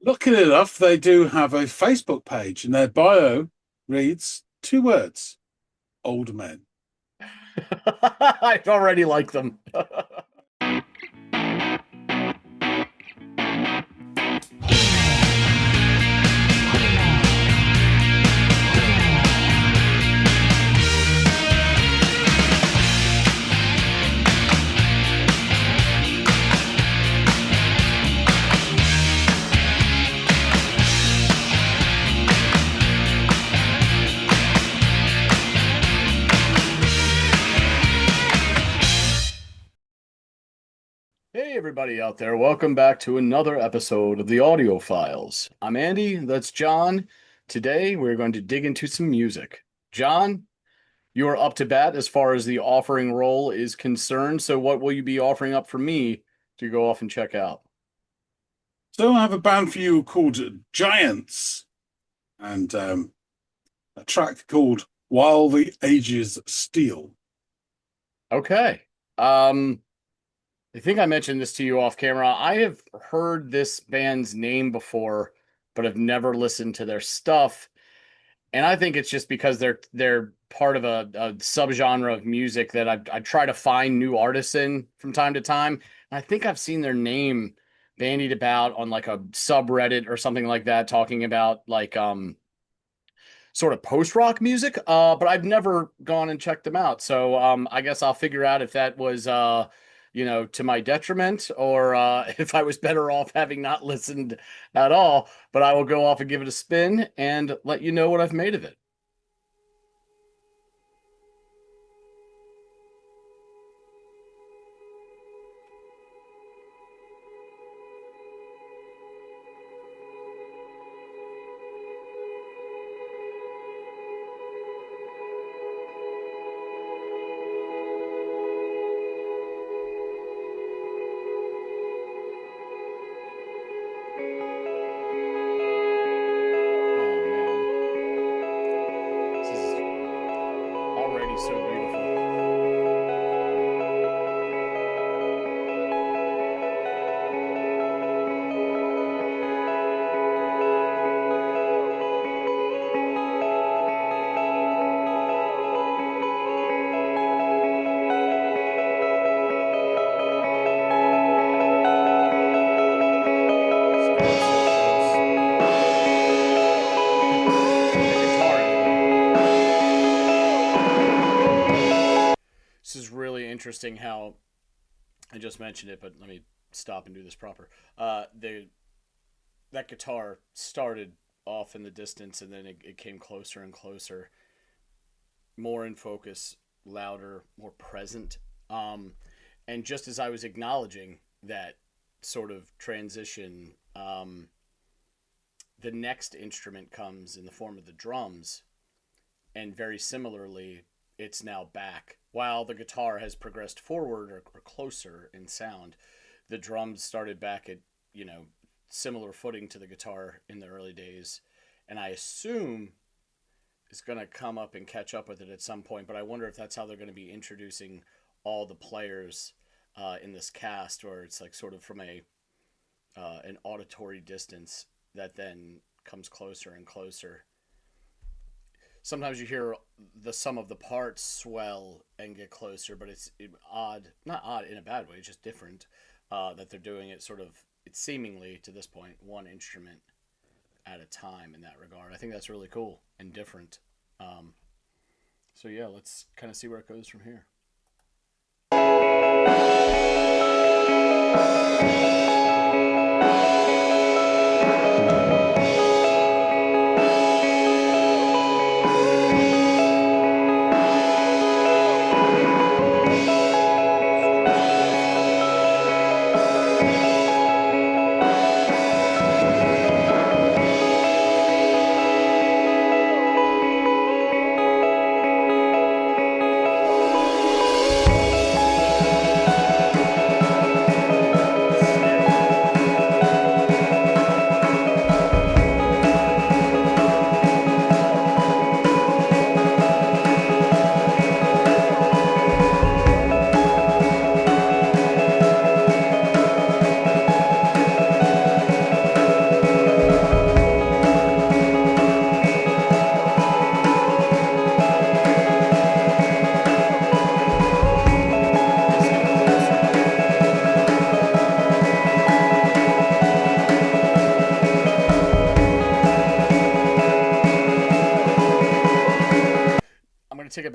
Luckily enough, they do have a Facebook page, and their bio reads two words: old men. I already like them. Hey, everybody out there. Welcome back to another episode of the Audiophiles. I'm Andy. That's John. Today, we're going to dig into some music. John, you are up to bat as far as the offering role is concerned. So, what will you be offering up for me to go off and check out? So I have a band for you called Giants, and a track called "While the Ages Steal." Okay. Um, I think I mentioned this to you off camera. I have heard this band's name before, but I've never listened to their stuff. And I think it's just because they're part of a subgenre of music that I try to find new artists in from time to time. And I think I've seen their name bandied about on like a subreddit or something like that, talking about like sort of post rock music. But I've never gone and checked them out. So I guess I'll figure out if that was to my detriment, or if I was better off having not listened at all. But I will go off and give it a spin and let you know what I've made of it. Oh man, this is already so beautiful. It's getting so close. The guitar, anyway. This is really interesting how I just mentioned it, but let me stop and do this proper. The That guitar started off in the distance, and then it came closer and closer, more in focus, louder, more present. And just as I was acknowledging that sort of transition, the next instrument comes in the form of the drums, and very similarly, it's now back. While the guitar has progressed forward or closer in sound, the drums started back at, you know, similar footing to the guitar in the early days. And I assume it's going to come up and catch up with it at some point, but I wonder if that's how they're going to be introducing all the players in this cast, or it's like sort of from a an auditory distance that then comes closer and closer. Sometimes you hear the sum of the parts swell and get closer, but odd, not odd in a bad way, it's just different, that they're doing it sort of, it's seemingly to this point one instrument at a time in that regard. I think that's really cool and different. Um, so yeah, let's kind of see where it goes from here. It's really beautiful.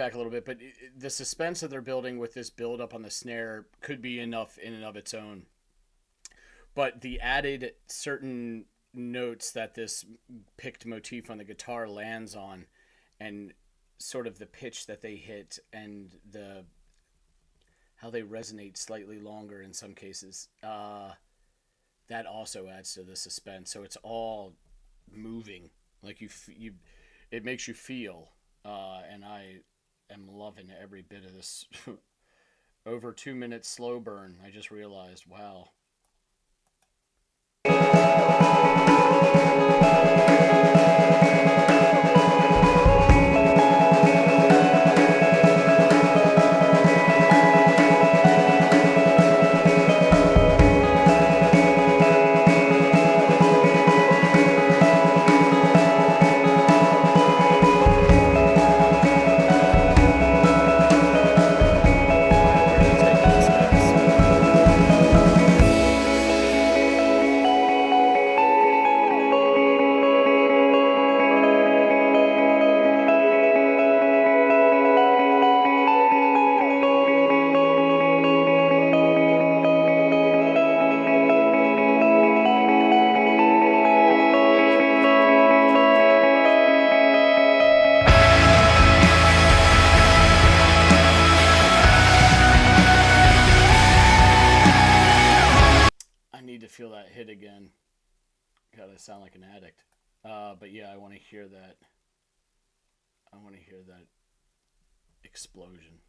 back a little bit, but the suspense that they're building with this build up on the snare could be enough in and of its own. But the added certain notes that this picked motif on the guitar lands on, and sort of the pitch that they hit, and the how they resonate slightly longer in some cases, that also adds to the suspense. So it's all moving, like it makes you feel, and I am loving every bit of this. Over 2 minutes slow burn. I just realized, wow. Feel that hit again. Gotta sound like an addict. But yeah, I want to hear that. I want to hear that explosion.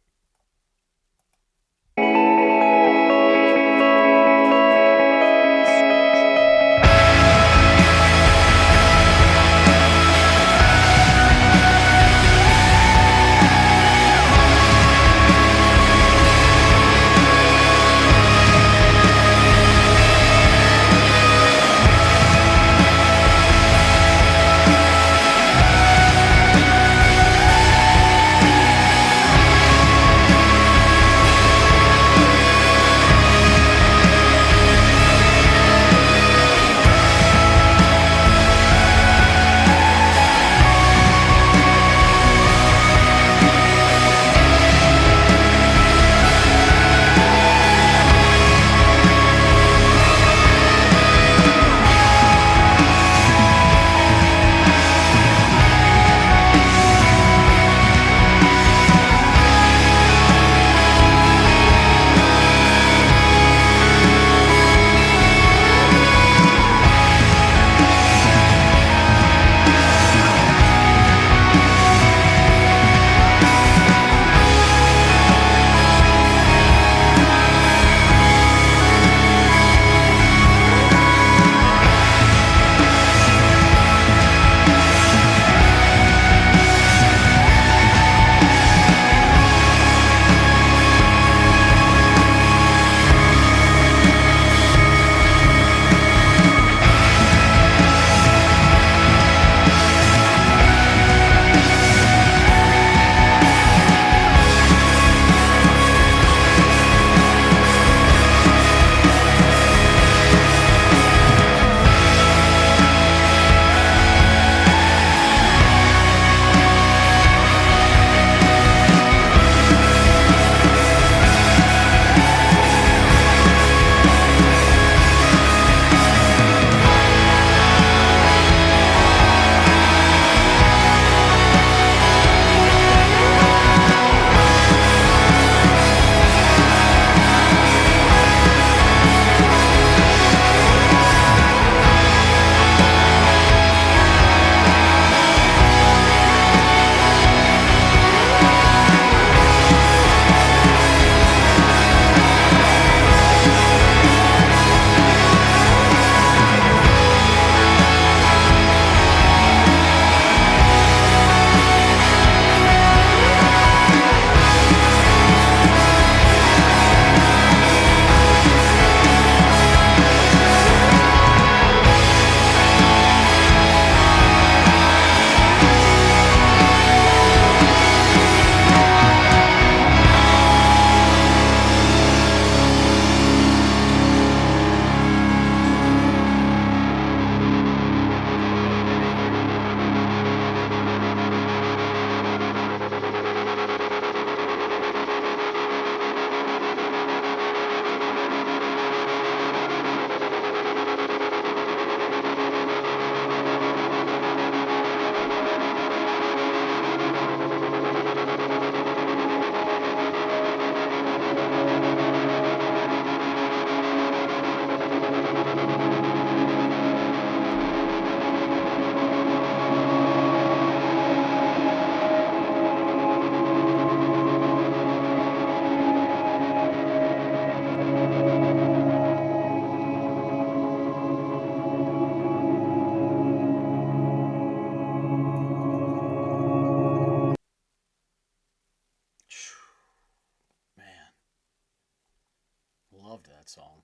that song.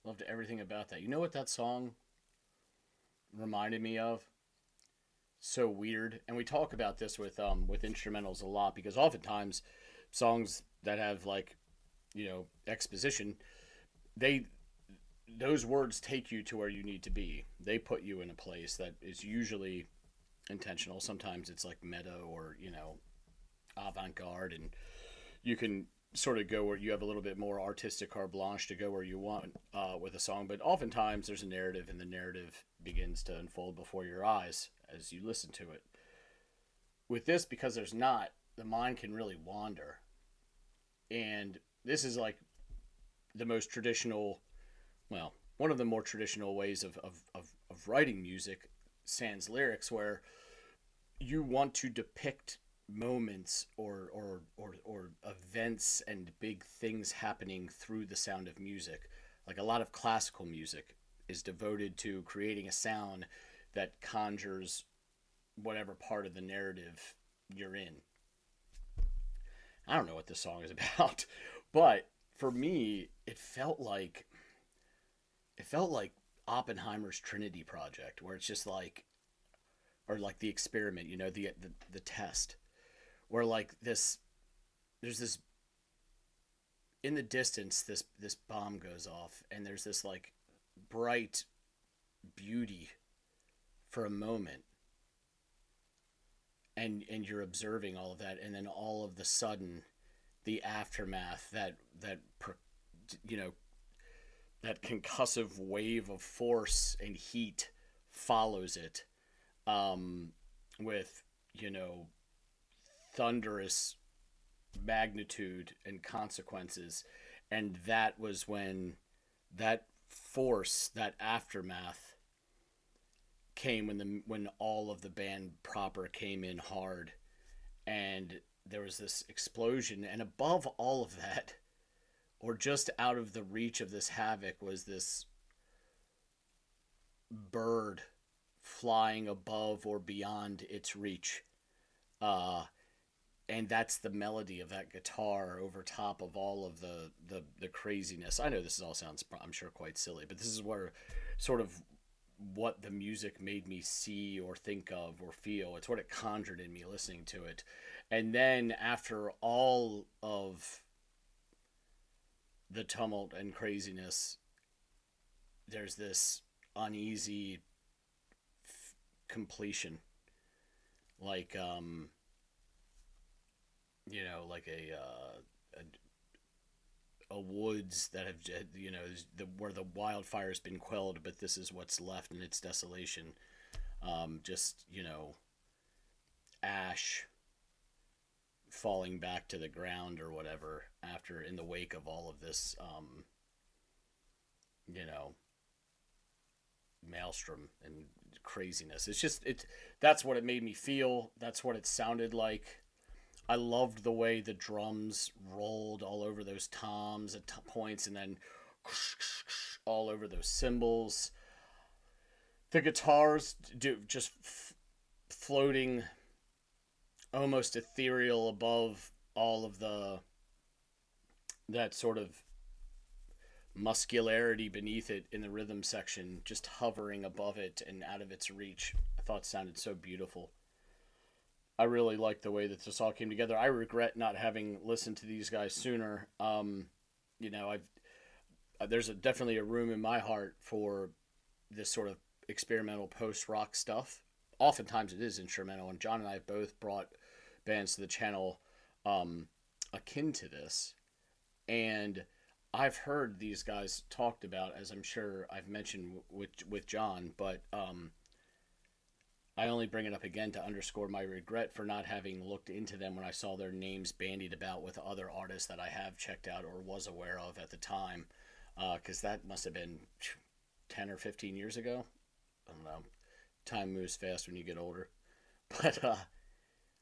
Loved everything about that. You know what that song reminded me of? So weird. And we talk about this with instrumentals a lot because oftentimes songs that have like, exposition, they those words take you to where you need to be. They put you in a place that is usually intentional. Sometimes it's like meta or, avant-garde, and you can sort of go where you have a little bit more artistic carte blanche to go where you want with a song. But oftentimes there's a narrative, and the narrative begins to unfold before your eyes as you listen to it. With this, because there's not, the mind can really wander. And this is like the most traditional, well, one of the more traditional ways of writing music, sans lyrics, where you want to depict moments or events and big things happening through the sound of music. Like a lot of classical music is devoted to creating a sound that conjures whatever part of the narrative you're in. I don't know what this song is about, but for me, it felt like Oppenheimer's Trinity Project, where it's just like, or like the experiment, the test, where like there's this in the distance, this bomb goes off, and there's this like bright beauty for a moment, and you're observing all of that, and then all of the sudden, the aftermath, you know that concussive wave of force and heat follows it, um, with you know thunderous magnitude and consequences. And that was when that force, that aftermath, came when all of the band proper came in hard, and there was this explosion. And above all of that, or just out of the reach of this havoc, was this bird flying above or beyond its reach. Uh, and that's the melody of that guitar over top of all of the craziness. I know this all sounds, I'm sure, quite silly, but this is where sort of what the music made me see or think of or feel. It's what it conjured in me listening to it. And then after all of the tumult and craziness, there's this uneasy completion, like like a woods that have, where the wildfire's been quelled, but this is what's left in its desolation. Just ash falling back to the ground or whatever, after, in the wake of all of this, you know maelstrom and craziness. That's what it made me feel. That's what it sounded like. I loved the way the drums rolled all over those toms at points, and then all over those cymbals. The guitars just floating, almost ethereal above all of that sort of muscularity beneath it in the rhythm section, just hovering above it and out of its reach. I thought sounded so beautiful. I really like the way that this all came together. I regret not having listened to these guys sooner. I've there's definitely a room in my heart for this sort of experimental post rock stuff. Oftentimes it is instrumental, and John and I have both brought bands to the channel akin to this, and I've heard these guys talked about, as I'm sure I've mentioned with John, but I only bring it up again to underscore my regret for not having looked into them when I saw their names bandied about with other artists that I have checked out or was aware of at the time, because that must have been 10 or 15 years ago. I don't know. Time moves fast when you get older. But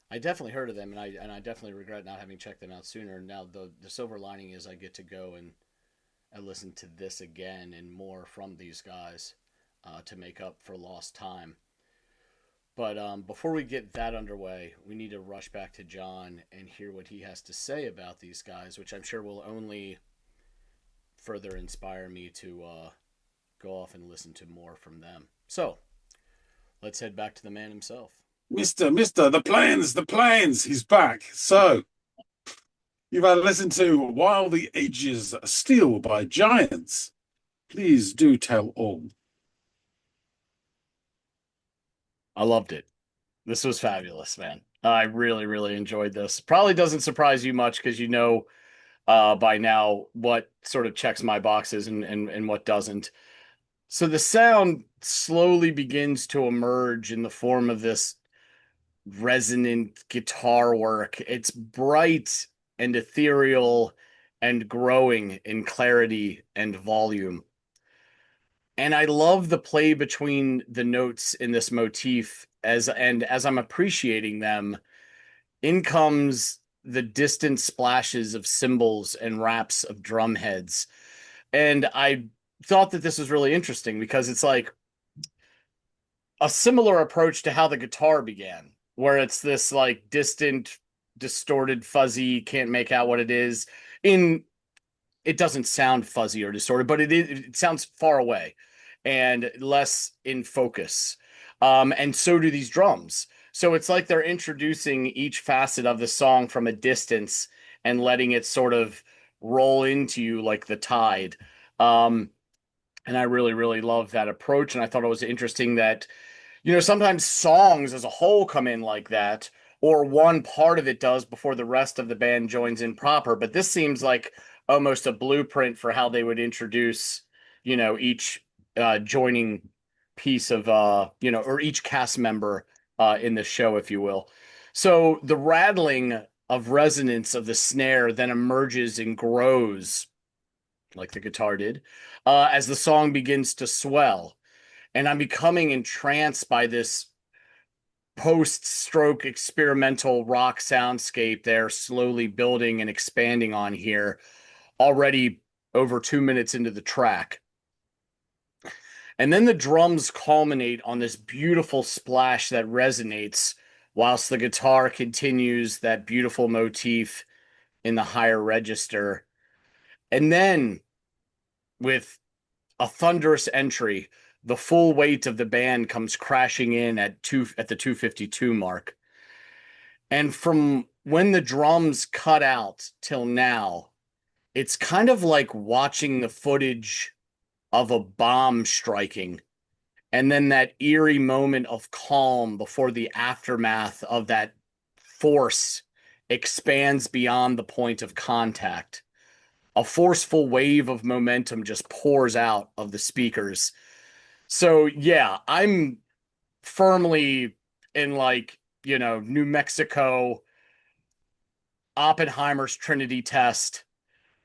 I definitely heard of them, and I definitely regret not having checked them out sooner. Now the silver lining is I get to go and listen to this again and more from these guys to make up for lost time. But before we get that underway, we need to rush back to John and hear what he has to say about these guys, which I'm sure will only further inspire me to go off and listen to more from them. So let's head back to the man himself. Mister, the planes, he's back. So, you've had to listen to While the Ages Steal by Giants. Please do tell all. I loved it. This was fabulous, man. I really, really enjoyed this. Probably doesn't surprise you much because you know by now what sort of checks my boxes and what doesn't. So the sound slowly begins to emerge in the form of this resonant guitar work. It's bright and ethereal and growing in clarity and volume. And I love the play between the notes in this motif as I'm appreciating them, in comes the distant splashes of cymbals and raps of drum heads. And I thought that this was really interesting because it's like a similar approach to how the guitar began, where it's this like distant, distorted, fuzzy, can't make out what it is. In It doesn't sound fuzzy or distorted, but it sounds far away and less in focus. And so do these drums. So it's like they're introducing each facet of the song from a distance and letting it sort of roll into you like the tide. Um, and I really, really love that approach. And I thought it was interesting that sometimes songs as a whole come in like that, or one part of it does before the rest of the band joins in proper. But this seems like almost a blueprint for how they would introduce, each joining piece of, or each cast member in the show, if you will. So the rattling of resonance of the snare then emerges and grows, like the guitar did, as the song begins to swell, and I'm becoming entranced by this post-stroke experimental rock soundscape they're slowly building and expanding on here, already over 2 minutes into the track. And then the drums culminate on this beautiful splash that resonates whilst the guitar continues that beautiful motif in the higher register. And then, with a thunderous entry, the full weight of the band comes crashing in at the 2:52 mark. And from when the drums cut out till now, it's kind of like watching the footage of a bomb striking, and then that eerie moment of calm before the aftermath of that force expands beyond the point of contact. A forceful wave of momentum just pours out of the speakers. So yeah, I'm firmly in, like, New Mexico, Oppenheimer's Trinity test.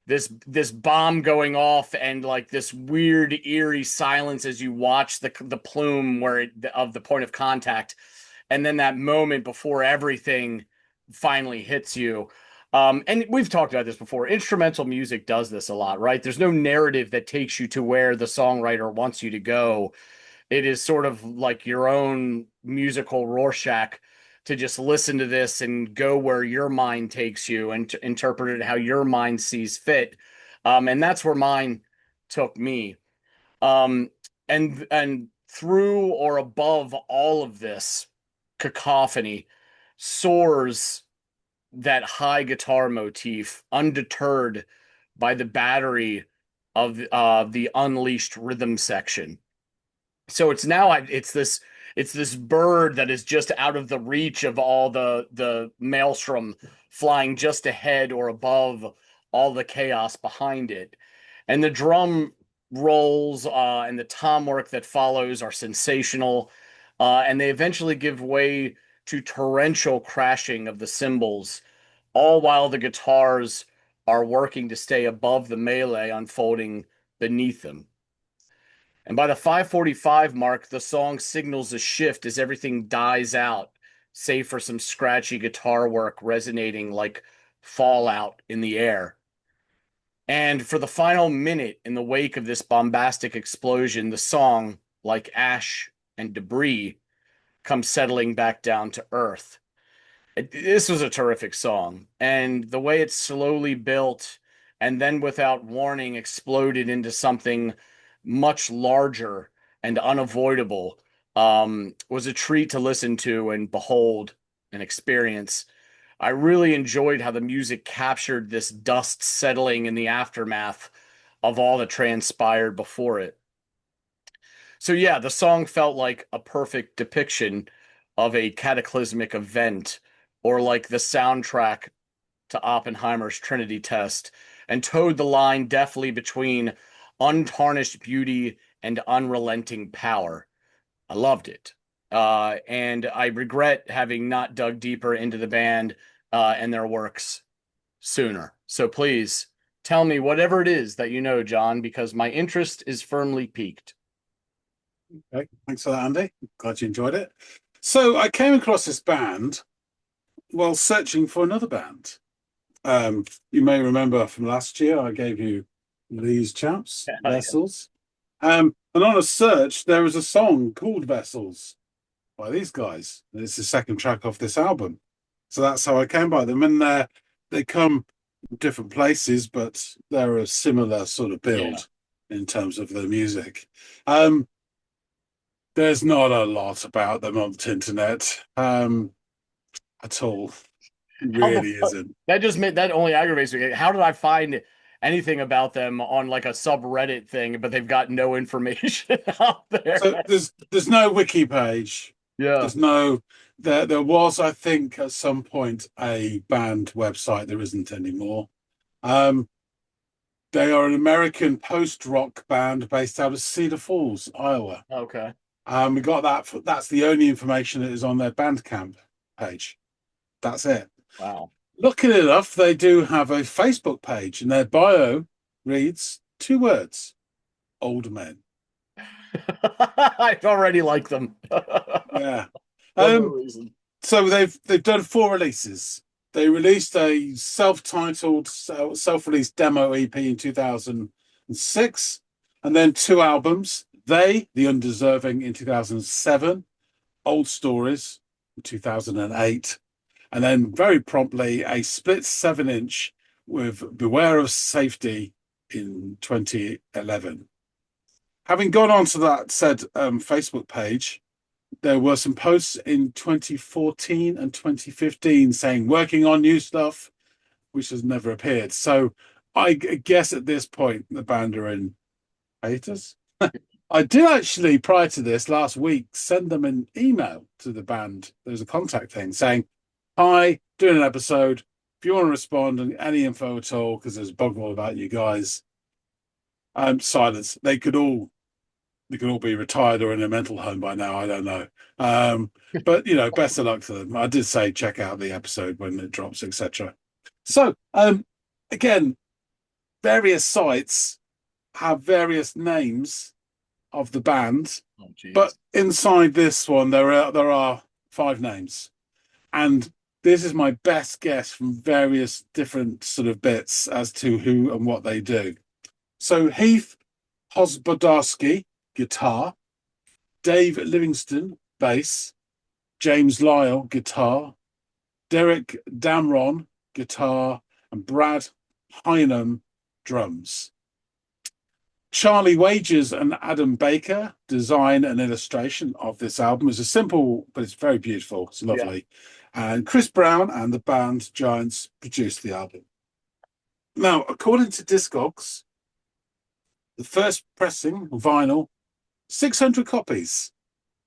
This bomb going off and like this weird eerie silence as you watch the plume of the point of contact, and then that moment before everything finally hits you. And we've talked about this before. Instrumental music does this a lot, right? There's no narrative that takes you to where the songwriter wants you to go. It is sort of like your own musical Rorschach to just listen to this and go where your mind takes you and to interpret it how your mind sees fit. And that's where mine took me. Um, and through or above all of this cacophony soars that high guitar motif, undeterred by the battery of the unleashed rhythm section. So it's this bird that is just out of the reach of all the maelstrom, flying just ahead or above all the chaos behind it. And the drum rolls and the tom work that follows are sensational, and they eventually give way to torrential crashing of the cymbals, all while the guitars are working to stay above the melee unfolding beneath them. And by the 5:45 mark, the song signals a shift as everything dies out, save for some scratchy guitar work resonating like fallout in the air. And for the final minute in the wake of this bombastic explosion, the song, like ash and debris, comes settling back down to earth. This was a terrific song, and the way it's slowly built and then without warning exploded into something much larger and unavoidable, was a treat to listen to and behold and experience. I really enjoyed how the music captured this dust settling in the aftermath of all that transpired before it. So yeah, the song felt like a perfect depiction of a cataclysmic event, or like the soundtrack to Oppenheimer's Trinity test, and towed the line deftly between untarnished beauty and unrelenting power. I loved it. And I regret having not dug deeper into the band and their works sooner. So please tell me whatever it is that you know, John, because my interest is firmly piqued. Okay, thanks for that, Andy. Glad you enjoyed it. So I came across this band while searching for another band. You may remember from last year, I gave you these chaps, Yeah. Vessels. And on a search, there was a song called Vessels by these guys. It's the second track off this album. So that's how I came by them. And they come from different places, but they're a similar sort of Yeah. build in terms of their music. Um, there's not a lot about them on the internet at all. How the Really fuck? isn't. That just made that only aggravates me. How did I find anything about them on like a subreddit thing, but they've got no information out So there? there's no wiki page. Yeah. There's no there was, I think, at some point a band website. There isn't anymore. Um, they are an American post-rock band based out of Cedar Falls, Iowa. Okay. We got that. That's the only information that is on their Bandcamp page. That's it. Wow. Luckily enough, they do have a Facebook page, and their bio reads two words: old men. I already like them. Yeah. For no Um, reason. so they've done four releases. They released a self-titled, self-released demo EP in 2006, and then two albums. They, The Undeserving in 2007, Old Stories in 2008, and then very promptly a split 7-inch with Beware of Safety in 2011. Having gone on to that said Facebook page, there were some posts in 2014 and 2015 saying working on new stuff, which has never appeared. So I guess at this point the band are in hiatus. I did actually, prior to this last week, send them an email to the band. There's a contact thing saying, "Hi, doing an episode. If you want to respond and any info at all, because there's bug all about you guys." Silence. They could all be retired or in a mental home by now. I don't know. But best of luck to them. I did say check out the episode when it drops, etc. So again, various sites have various names of the band, Oh, geez. but inside this one there are 5 names, and this is my best guess from various different sort of bits as to who and what they do. So Heath Hosbodarski, guitar; Dave Livingston, bass; James Lyle, guitar; Derek Damron, guitar; and Brad Hynam, drums. Charlie Wages and Adam Baker design and illustration of this album. It's a simple, but it's very beautiful. It's lovely. Yeah. And Chris Brown and the band Giants produced the album. Now, according to Discogs, the first pressing, vinyl, 600 copies,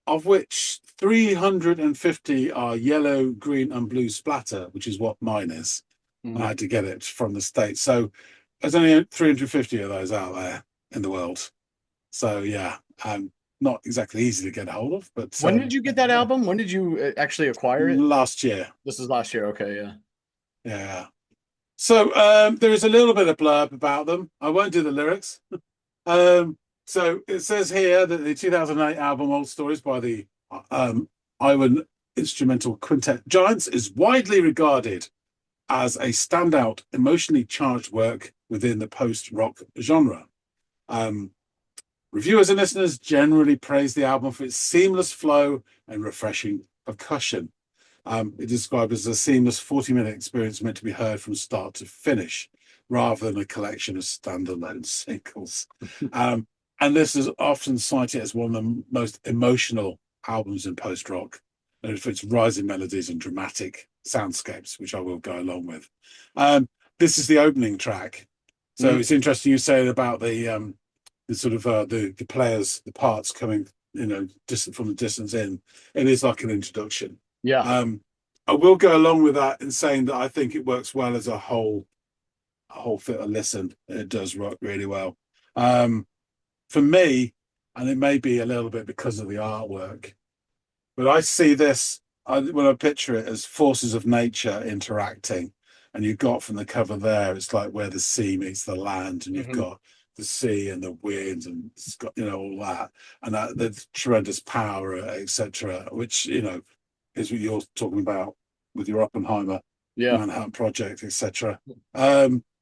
of which 350 are yellow, green, and blue splatter, which is what mine is. Mhm. I had to get it from the States. So there's only 350 of those out there in the world. So yeah, not exactly easy to get hold of. But When did you get that album? When did you actually acquire it? last year. This is last year. Okay, yeah. Yeah. So there is a little bit of blurb about them. I won't do the lyrics. So it says here that the 2008 album Old Stories by the Iowa instrumental quintet Giants is widely regarded as a standout, emotionally charged work within the post-rock genre. Reviewers and listeners generally praise the album for its seamless flow and refreshing percussion. It described as a seamless 40-minute experience meant to be heard from start to finish. rather than a collection of standalone singles. Um, and this is often cited as one of the most emotional albums in post rock, and for its rising melodies and dramatic soundscapes, which I will go along with. This is the opening track, so it's interesting you say about the sort of the players, the parts coming, distant from the distance in. It is like an introduction. Yeah. I will go along with that in saying that I think it works well as a whole fit of listen. It does work really well. For me, and it may be a little bit because of the artwork, but I see this when I picture it as forces of nature interacting. And you've got from the cover there, it's like where the sea meets the land, and you've got the sea and the wind, and it's got all that, and that the tremendous power, etc. Which is what you're talking about with your Oppenheimer, Yeah. Manhattan Project, etc.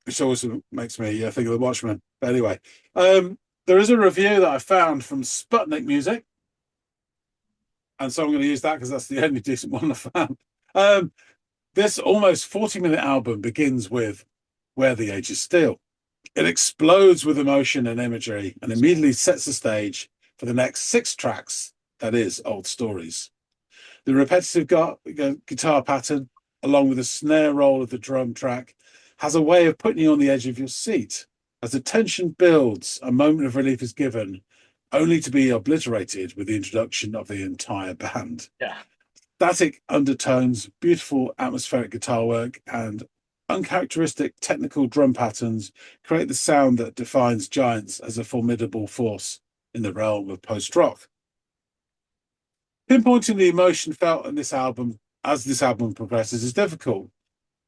Which always makes me think of the Watchmen. But anyway, there is a review that I found from Sputnik Music, and so I'm going to use that because that's the only decent one I found. This almost 40-minute album begins with Where the Age is Steel. It explodes with emotion and imagery and immediately sets the stage for the next 6 tracks, that is, Old Stories. The repetitive guitar pattern, along with the snare roll of the drum track, has a way of putting you on the edge of your seat. As the tension builds, a moment of relief is given, only to be obliterated with the introduction of the entire band. Yeah. Static undertones, beautiful atmospheric guitar work, and uncharacteristic technical drum patterns create the sound that defines Giants as a formidable force in the realm of post-rock. Pinpointing the emotion felt in this album as this album progresses is difficult,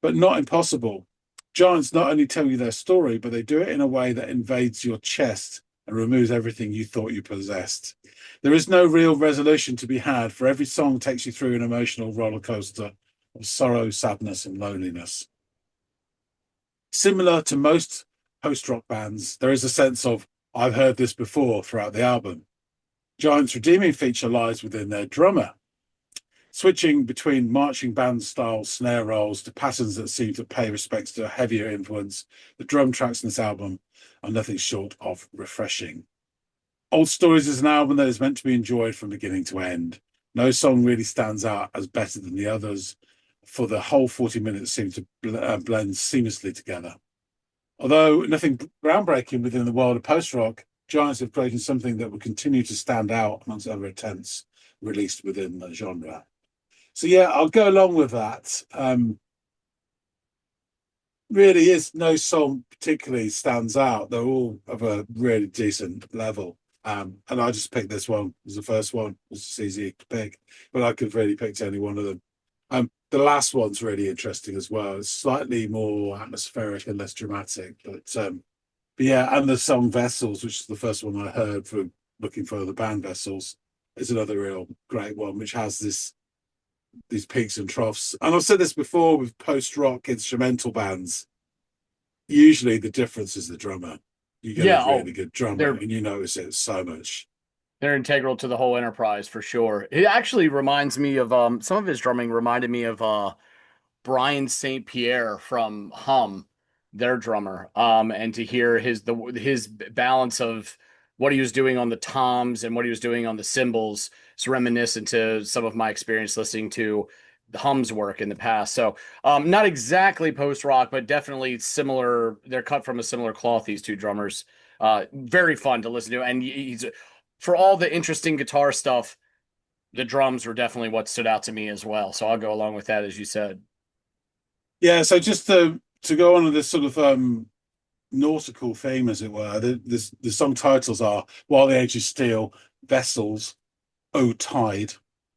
but not impossible. Giants not only tell you their story, but they do it in a way that invades your chest and removes everything you thought you possessed. There is no real resolution to be had, for every song takes you through an emotional roller coaster of sorrow, sadness, and loneliness. Similar to most post-rock bands, there is a sense of, I've heard this before throughout the album. Giants' redeeming feature lies within their drummer, switching between marching band style snare rolls to patterns that seem to pay respects to a heavier influence. The drum tracks in this album are nothing short of refreshing. Old Stories is an album that is meant to be enjoyed from beginning to end. No song really stands out as better than the others, for the whole 40 minutes seem to blend seamlessly together. Although nothing groundbreaking within the world of post-rock, Giants have created something that will continue to stand out amongst other attempts released within the genre. So yeah, I'll go along with that. Really is no song particularly stands out. They're all of a really decent level. And I just picked this one as the first one. It's easy to pick, but I could really pick any one of them. The last one's really interesting as well. It's slightly more atmospheric and less dramatic, but yeah, and the song Vessels, which is the first one I heard from looking for the band Vessels, is another real great one, which has these peaks and troughs. And I've said this before with post-rock instrumental bands, usually the difference is the drummer. You get a really good drummer and you notice it so much. They're integral to the whole enterprise for sure. It actually reminds me of some of his drumming reminded me of Brian St. Pierre from Hum, their drummer. And to hear his balance of what he was doing on the toms and what he was doing on the cymbals is reminiscent to some of my experience listening to the Hum's work in the past. So not exactly post rock, but definitely similar. They're cut from a similar cloth, these two drummers. Very fun to listen to. And he's for all the interesting guitar stuff, the drums were definitely what stood out to me as well. So I'll go along with that, as you said. Yeah, so just to go on with this sort of nautical theme, as it were, the song titles are While the Age is Steel, Vessels, O Tide,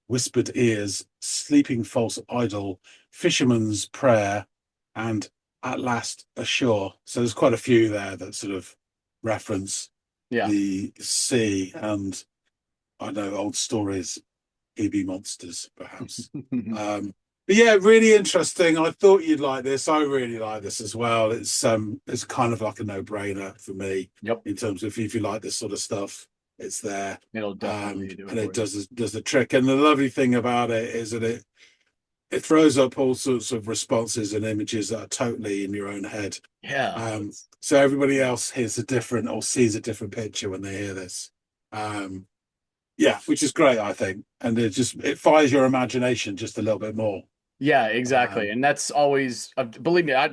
Whispered Ears, Sleeping False Idol, Fisherman's Prayer, and At Last Ashore. So there's quite a few there that sort of reference the sea and, I know, Old Stories, EB Monsters, perhaps. But yeah, really interesting. I thought you'd like this. I really like this as well. It's kind of like a no-brainer for me. Yep. In terms of if you like this sort of stuff, it's there. It'll definitely do it. And it does the trick. And the lovely thing about it is that it throws up all sorts of responses and images that are totally in your own head. Yeah. So everybody else hears a different or sees a different picture when they hear this. Um, yeah, which is great, I think, and it fires your imagination just a little bit more. Yeah, exactly. Um, And that's always, believe me, I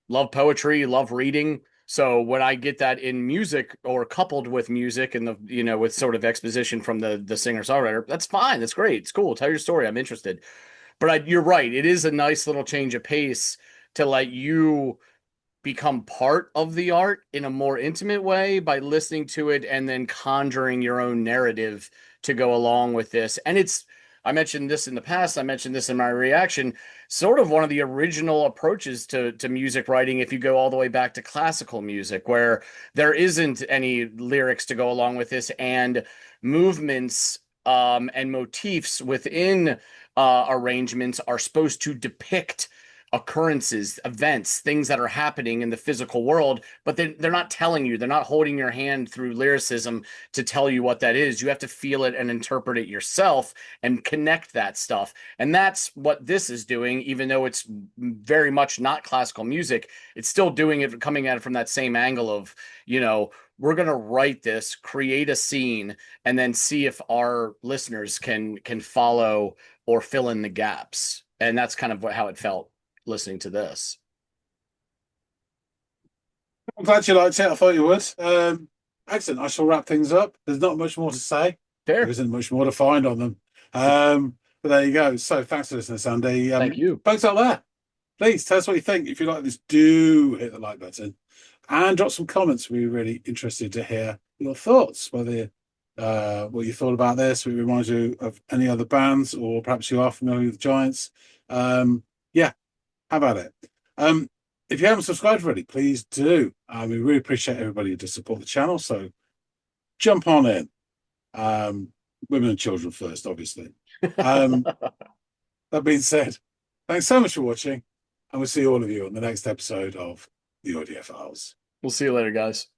love poetry, love reading. So when I get that in music or coupled with music and with sort of exposition from the singer songwriter, that's fine. That's great. It's cool. Tell your story. I'm interested. But you're right. It is a nice little change of pace to let you become part of the art in a more intimate way by listening to it and then conjuring your own narrative to go along with this. And I mentioned this in the past, I mentioned this in my reaction, sort of one of the original approaches to music writing if you go all the way back to classical music, where there isn't any lyrics to go along with this, and movements and motifs within arrangements are supposed to depict occurrences, events, things that are happening in the physical world, but they're not telling you, they're not holding your hand through lyricism to tell you what that is. You have to feel it and interpret it yourself and connect that stuff. And that's what this is doing, even though it's very much not classical music. It's still doing it, coming at it from that same angle of, we're going to write this, create a scene, and then see if our listeners can follow or fill in the gaps. And that's kind of how it felt listening to this. I'm glad you liked it. I thought you would. Excellent. I shall wrap things up. There's not much more to say. There Fair. isn't much more to find on them. But there you go. So thanks for listening, Sandy. Thank you. Folks out there, please tell us what you think. If you like this, do hit the like button and drop some comments. We're really interested to hear your thoughts, whether what you thought about this, what reminds you of any other bands, or perhaps you are familiar with Giants. Yeah, how about it? If you haven't subscribed already, please do. We really appreciate everybody who does support the channel. So jump on in. Women and children first, obviously. That being said, thanks so much for watching, and we'll see all of you on the next episode of the Audiophiles. We'll see you later, guys.